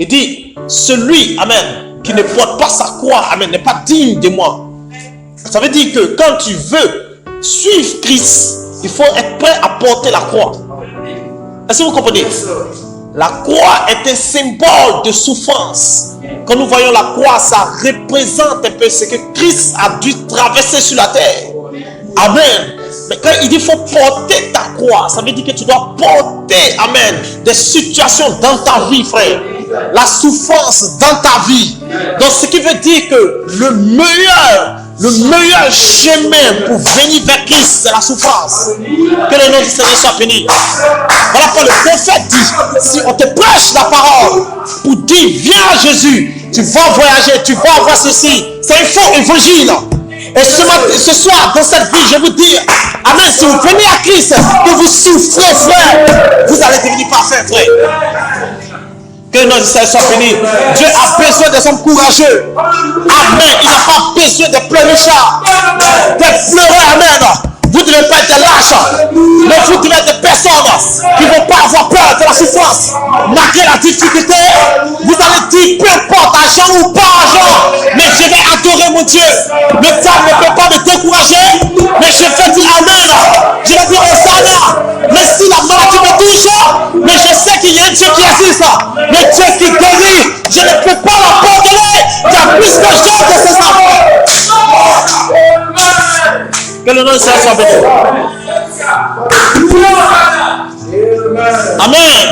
Il dit, celui, amen, qui ne porte pas sa croix, amen, n'est pas digne de moi. Ça veut dire que quand tu veux suivre Christ, il faut être prêt à porter la croix. Est-ce que vous comprenez? La croix est un symbole de souffrance. Quand nous voyons la croix, ça représente un peu ce que Christ a dû traverser sur la terre. Amen. Mais quand il dit qu'il faut porter ta croix, ça veut dire que tu dois porter, amen, des situations dans ta vie, frère. La souffrance dans ta vie. Donc ce qui veut dire que le meilleur chemin pour venir vers Christ, c'est la souffrance. Que le nom du Seigneur soit béni. Voilà pourquoi le prophète dit, si on te prêche la parole pour dire, viens à Jésus, tu vas voyager, tu vas avoir ceci. C'est un faux évangile. Et ce soir, dans cette vie, je vous dis, amen, si vous venez à Christ, que vous souffrez, frère, vous allez devenir parfait, frère. Que le nom du Seigneur soit béni. Dieu a besoin des hommes courageux. Amen. Il n'a pas besoin de pleurnichards, de pleurer, amen. Vous ne devez pas être des lâches, mais vous devez être des personnes qui ne vont pas avoir peur de la souffrance. Malgré la difficulté, vous allez dire, peu importe, argent ou pas argent, mais je vais adorer mon Dieu. Le diable ne peut pas me décourager, mais je vais dire amen. Je vais dire Hosanna. Mais si la maladie me touche, mais je sais qu'il y a un Dieu qui existe. Le Dieu qui guérit, je ne peux pas l'abandonner. Il y a plus que Jean de ses enfants. Que le nom de Seigneur soit béni. Amen.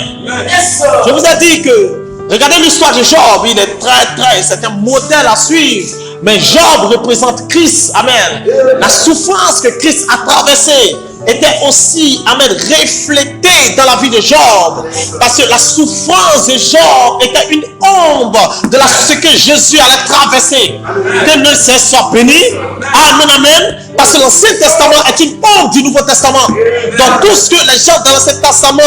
Je vous ai dit que, regardez l'histoire de Job, il est c'est un modèle à suivre. Mais Job représente Christ. Amen. La souffrance que Christ a traversée était aussi, amen, reflétée dans la vie de Job. Parce que la souffrance de Job était une ombre de ce que Jésus allait traverser. Que le Seigneur soit béni. Amen, amen. Parce que l'Ancien Testament est une ombre du Nouveau Testament. Donc tout ce que les gens dans l'Ancien Testament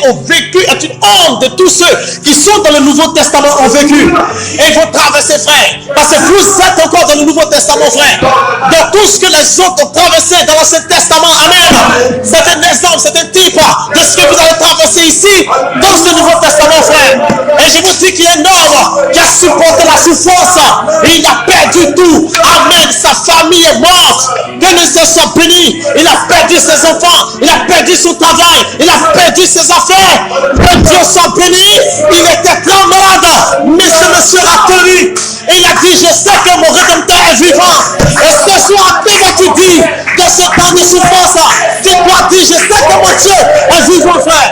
ont vécu est une ombre de tous ceux qui sont dans le Nouveau Testament ont vécu. Et il faut traverser, frère. Parce que vous êtes encore dans le Nouveau Testament, frère. Donc tout ce que les autres ont traversé dans l'Ancien Testament, amen, c'est un exemple, c'est un type de ce que vous allez traverser ici dans ce Nouveau Testament, frère. Et je vous dis qu'il y a un homme qui a supporté la souffrance et il a perdu tout. Amen. Sa famille est morte. Que le Seigneur soit béni. Il a perdu ses enfants, il a perdu son travail, il a perdu ses affaires. Que Dieu soit béni. Il était très malade, mais ce monsieur a tenu. Et il a dit, je sais que mon Rédempteur est vivant. Et ce soir, que vas-tu dire dans ce temps de souffrance? Tu dois dire, je sais que mon Dieu est vivant, frère.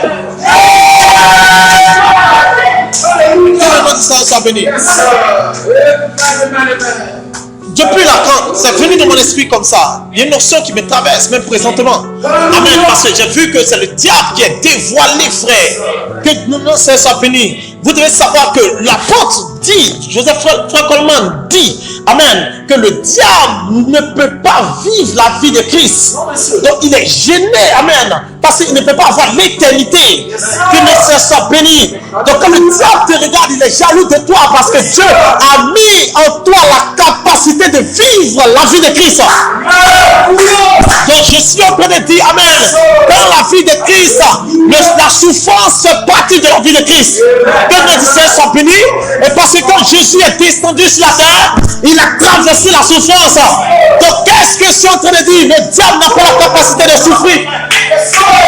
Que le nom du Seigneur soit béni. Depuis là, quand c'est venu de mon esprit comme ça, il y a une notion qui me traverse, même présentement. Amen. Parce que j'ai vu que c'est le diable qui est dévoilé, frère. Que le nom soit béni. Vous devez savoir que l'apôtre dit, Joseph Frère Coleman dit, amen, que le diable ne peut pas vivre la vie de Christ. Donc il est gêné, amen, parce qu'il ne peut pas avoir l'éternité. Que le Seigneur soit béni. Donc quand le diable te regarde, il est jaloux de toi parce que Dieu a mis en toi la capacité de vivre la vie de Christ. Donc je suis en train de dire, amen, dans la vie de Christ, la souffrance fait partie de la vie de Christ. Que notre Seigneur soit béni. Et parce que quand Jésus est descendu sur la terre, il a traversé la souffrance. Donc qu'est-ce que je suis en train de dire? Le diable n'a pas la capacité de souffrir.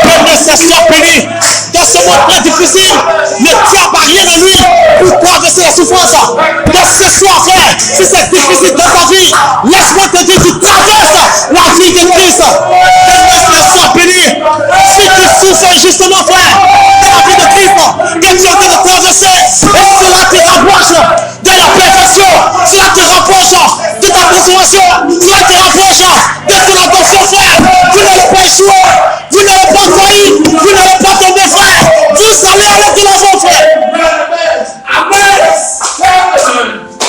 Que notre Seigneur soit béni. Dans ce monde très difficile, le diable n'a rien en lui pour traverser la souffrance. Donc ce soir, frère, si c'est difficile dans ta vie, laisse-moi te dire, tu traverses la vie de Christ. Que notre Seigneur soit béni. Si tu souffres justement, frère, de la vie de Christ, que tu es en train de traverser, et cela te rapproche de la perfection, cela te rapproche de ta consommation, cela te rapproche de ton adoption, frère. Vous n'allez pas échouer, vous n'allez pas faillir, vous n'allez pas tomber, frère. Vous allez aller de l'avant, frère. Amen.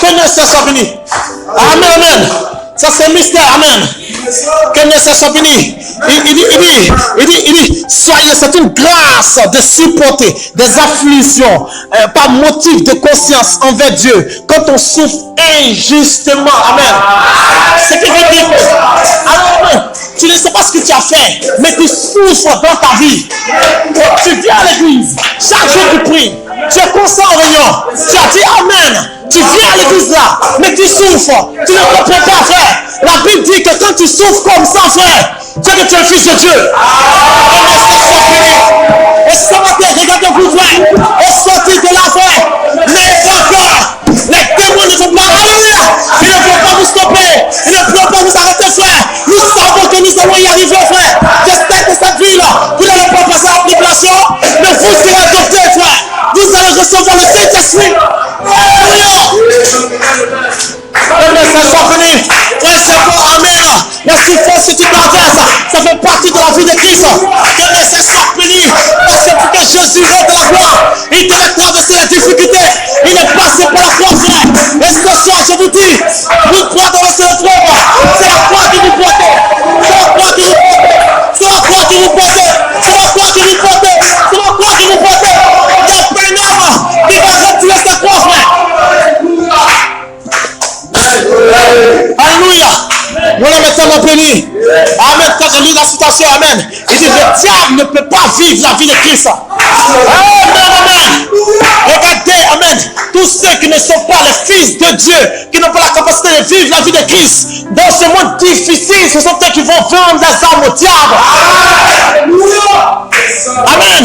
Que le Seigneur soit béni. Amen, amen. Ça c'est un mystère, amen. Que le Seigneur soit béni. Il dit, soyez, c'est une grâce de supporter des afflictions par motif de conscience envers Dieu quand on souffre injustement, amen. Ce qui veut dire, amen. Tu ne sais pas ce que tu as fait, mais tu souffres dans ta vie. Tu viens à l'église, chaque jour tu pries, tu es constant en réunion, tu as dit Amen. Tu viens à l'église là, mais tu souffres, tu ne comprends pas, frère. La Bible dit que quand tu souffres comme ça, frère, c'est que tu es le fils de Dieu. Et ce matin, regardez-vous, frère, au sortir de la frère, n'ayez pas peur. Les démons ne vont pas, alléluia, ils ne vont pas vous stopper, ils ne vont pas vous arrêter, frère. Nous savons que nous allons y arriver, frère. J'espère que cette vie-là, vous n'allez pas passer à la tribulation, mais vous serez adoptés, frère. Vous allez recevoir le Saint-Esprit. Amen, ça soit venu. Frère, c'est bon, amen. La souffrance que tu traverses, ça fait partie de la vie de Christ. Que le Seigneur soit béni. Parce que pour que Jésus rende la gloire, il devait traverser la difficulté. Il est passé par la croix, frère. Et ce soir, je vous dis, nous croyons dans le Seigneur. C'est la croix qui nous porte. C'est la croix qui nous porte. C'est la croix qui nous porte. C'est la croix qui nous porte. C'est la croix qui nous porte. Il n'y a pas un homme qui va retirer cette croix, frère. Alléluia. Voilà maintenant béni. Amen. Quand je lis la citation, amen. Il dit le diable ne peut pas vivre la vie de Christ. Amen, amen. Regardez, amen. Tous ceux qui ne sont pas les fils de Dieu, qui n'ont pas la capacité de vivre la vie de Christ, dans ce monde difficile, ce sont eux qui vont vendre les armes au diable. Amen.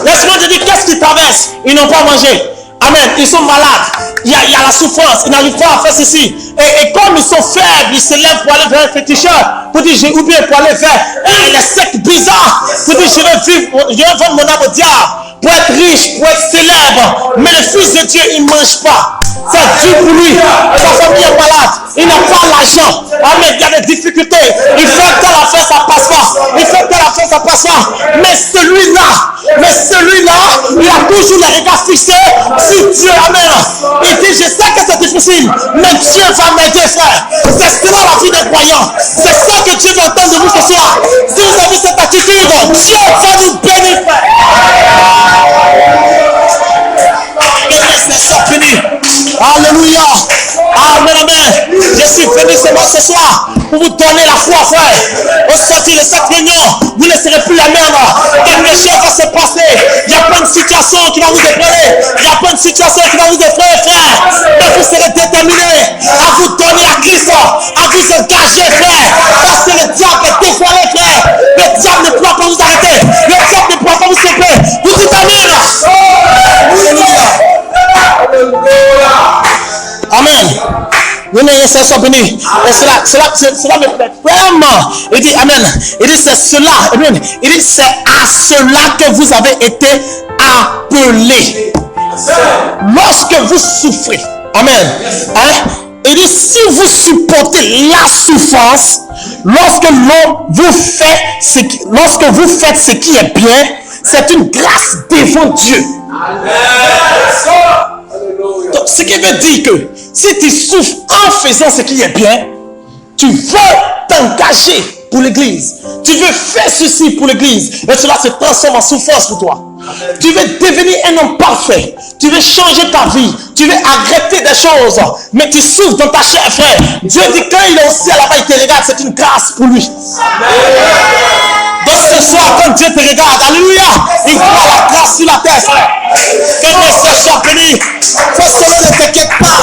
Laisse-moi te dire, qu'est-ce qu'ils traversent? Ils n'ont pas mangé. Amen. Ils sont malades. Il y a la souffrance. Ils n'arrivent pas à faire ceci. Et comme ils sont faibles, ils se lèvent pour aller vers un féticheur. Pour dire, j'ai oublié pour aller faire les sectes bizarres. Pour dire, je vais vendre mon âme au diable. Pour être riche, pour être célèbre. Mais le Fils de Dieu, il ne mange pas. C'est dur pour lui. Sa famille est malade. Il n'a pas l'argent. Amen. Il y a des difficultés. Il fait telle affaire, ça passe pas. Il fait telle affaire, ça passe pas. Mais celui-là, il a toujours les regards fixés sur Dieu. Amen. Il dit, je sais que c'est difficile, mais Dieu va m'aider, frère. C'est cela la vie des croyants. C'est ça que Dieu veut entendre de vous ce soir. Si vous avez cette attitude, Dieu va nous bénir, frère. Alléluia. Amen, amen. Je suis venu seulement ce soir pour vous donner la foi, frère. Au sortir de cette réunion, vous ne serez plus la même. Quelque chose va se passer. Il y a plein de situations qui vont vous effrayer. Il y a plein de situations qui vont vous effrayer, frère. Mais vous serez déterminés à vous donner à Christ, à vous engager, frère. Parce que le diable est dévoilé, frère. Le diable ne pourra pas vous arrêter. Le diable ne pourra pas vous stopper. Vous dites amen. Amen. Oui, mais c'est ça béni. Et cela me plaît vraiment. Il dit amen. Il dit c'est cela. Amen. Il dit c'est à cela que vous avez été appelés. Lorsque vous souffrez. Amen. Hein? Il dit si vous supportez la souffrance, lorsque vous faites ce qui est bien, c'est une grâce devant Dieu. Donc, ce qui veut dire que si tu souffres en faisant ce qui est bien, tu veux t'engager pour l'église. Tu veux faire ceci pour l'église. Et cela se transforme en souffrance pour toi. Tu veux devenir un homme parfait. Tu veux changer ta vie. Tu veux arrêter des choses. Mais tu souffres dans ta chair, frère. Dieu dit quand il est au ciel là-bas, il te regarde. C'est une grâce pour lui. Donc ce soir, quand Dieu te regarde, alléluia, il voit la grâce sur la terre, frère. Que le Seigneur soit béni. Faut seulement ne t'inquiète pas.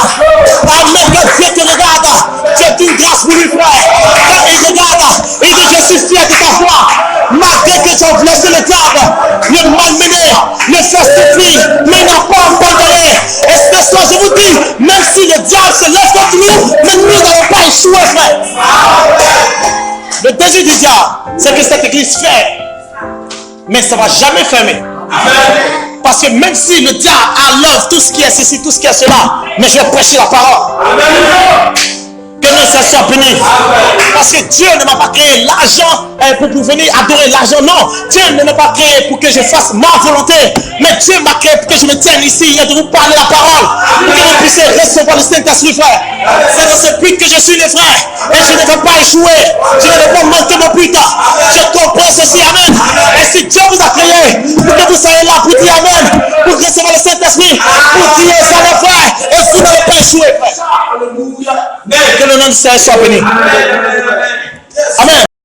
Amen. Quand Dieu te regarde, c'est une grâce pour lui, frère. Quand il regarde, il dit je suis fier de ta foi. Malgré que tu as blessé le diable, le malmené, le festifie, mais il n'a pas abandonné. Et ce soir, je vous dis, même si le diable se lève contre nous, mais nous n'allons pas échouer, frère. Le désir du diable, c'est que cette église ferme. Mais ça ne va jamais fermer. Parce que même si le diable enlève tout ce qui est ceci, tout ce qui est cela, mais je vais prêcher la parole. Que le Seigneur soit béni. Parce que Dieu ne m'a pas créé l'argent pour venir adorer l'argent. Non, Dieu ne m'a pas créé pour que je fasse ma volonté. Mais Dieu m'a créé pour que je me tienne ici et de vous parler la parole. Pour que vous puissiez recevoir le Saint-Esprit, frère. C'est dans ce but que je suis le frère. Et je ne vais pas échouer. Je ne vais pas manquer mon but. Je comprends ceci, amen. Et si Dieu vous a créé pour que vous soyez là pour dire amen, pour recevoir le Saint-Esprit, pour dire ça, mon frère, et vous n'allez pas échouer, frère. Que le nom du Seigneur soit béni. Amen.